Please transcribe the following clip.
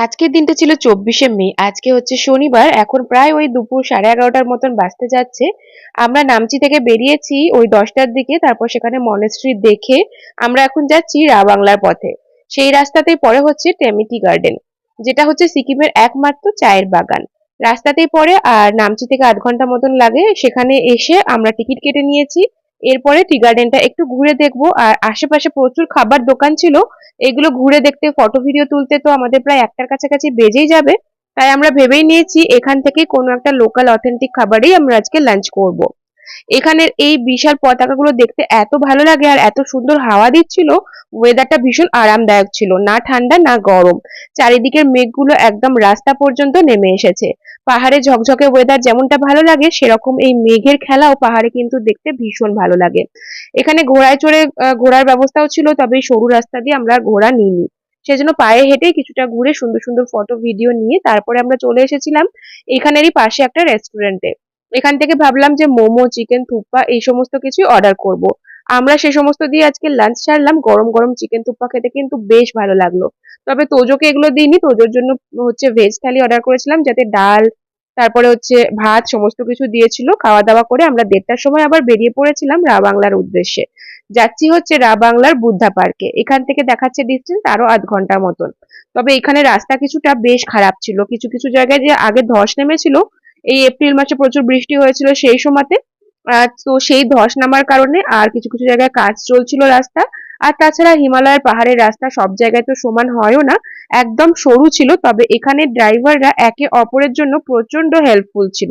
আজকের দিনটা ছিল 24শে মে। আজকে হচ্ছে শনিবার। এখন প্রায় ওই দুপুর 11:30টার মতন বাজতে যাচ্ছে। আমরা নামচি থেকে বেরিয়েছি ওই 10টার দিকে। তারপর সেখানে মনেস্ট্রি দেখে আমরা এখন যাচ্ছি রাবাংলার পথে। সেই রাস্তাতেই পরে হচ্ছে টেমিটি গার্ডেন, যেটা হচ্ছে সিকিমের একমাত্র চায়ের বাগান। রাস্তাতেই পড়ে আর নামচি থেকে 8 ঘন্টা মতন লাগে। সেখানে এসে আমরা টিকিট কেটে নিয়েছি। এরপরে টি গার্ডেনটা একটু ঘুরে দেখবো, আর আশেপাশে প্রচুর খাবার দোকান ছিল। এগুলো ঘুরে দেখতে, ফটো ভিডিও তুলতে তো আমাদের প্রায় 1টার কাছাকাছি বেজেই যাবে। তাই আমরা ভেবেই নিয়েছি এখান থেকে কোনো একটা লোকাল অথেন্টিক খাবারেই আমরা আজকে লাঞ্চ করব। এখানের এই বিশাল পতাকাগুলো দেখতে এত ভালো লাগে আর এত সুন্দর হাওয়া দিচ্ছিল। ওয়েদারটা ভীষণ আরামদায়ক ছিল, না ঠান্ডা না গরম। চারিদিকের মেঘগুলো একদম রাস্তা পর্যন্ত নেমে এসেছে। পাহাড়ে ঝকঝকে ওয়েদার যেমনটা ভালো লাগে, সেরকম এই মেঘের খেলাও পাহাড়ে কিন্তু দেখতে ভীষণ ভালো লাগে। এখানে ঘোড়ায় চড়ে ঘোরার ব্যবস্থাও ছিল, তবে এই সরু রাস্তা দিয়ে আমরা আর ঘোড়া নিইনি। সেজন্য পায়ে হেঁটে কিছুটা ঘুরে সুন্দর সুন্দর ফটো ভিডিও নিয়ে তারপরে আমরা চলে এসেছিলাম এখানেরই পাশে একটা রেস্টুরেন্টে। এখান থেকে ভাবলাম যে মোমো, চিকেন থুপ্পা এই সমস্ত কিছুই অর্ডার করব। আমরা সে সমস্ত দিয়ে আজকে লাঞ্চ সারলাম। গরম গরম চিকেন থুপ্পা খেতে কিন্তু বেশ ভালো লাগলো। তবে তোজোকে এগুলো দিইনি, তোজোর জন্য হচ্ছে ভেজ থালি অর্ডার করেছিলাম, যাতে ডাল, তারপরে হচ্ছে ভাত সমস্ত কিছু দিয়েছিল। খাওয়া দাওয়া করে আমরা 1:30টার সময় আবার বেরিয়ে পড়েছিলাম বাংলার উদ্দেশ্যে। যাচ্ছি হচ্ছে বাংলার বুদ্ধা পার্কে। এখান থেকে দেখাচ্ছে ডিস্টেন্স আরো 8 ঘন্টার মতন। তবে এখানে রাস্তা কিছুটা বেশ খারাপ ছিল, কিছু কিছু জায়গায় যে আগে ধস নেমেছিল, এই এপ্রিল মাসে প্রচুর বৃষ্টি হয়েছিল সেই সময়তে। তো সেই ধস নামার কারণে আর কিছু কিছু জায়গায় কাজ চলছিল রাস্তা। আর তাছাড়া হিমালয়ের পাহাড়ের রাস্তা সব জায়গায় তো সমান হয়ও না, একদম সরু ছিল। তবে এখানে ড্রাইভাররা একে অপরের জন্য প্রচন্ড হেল্পফুল ছিল।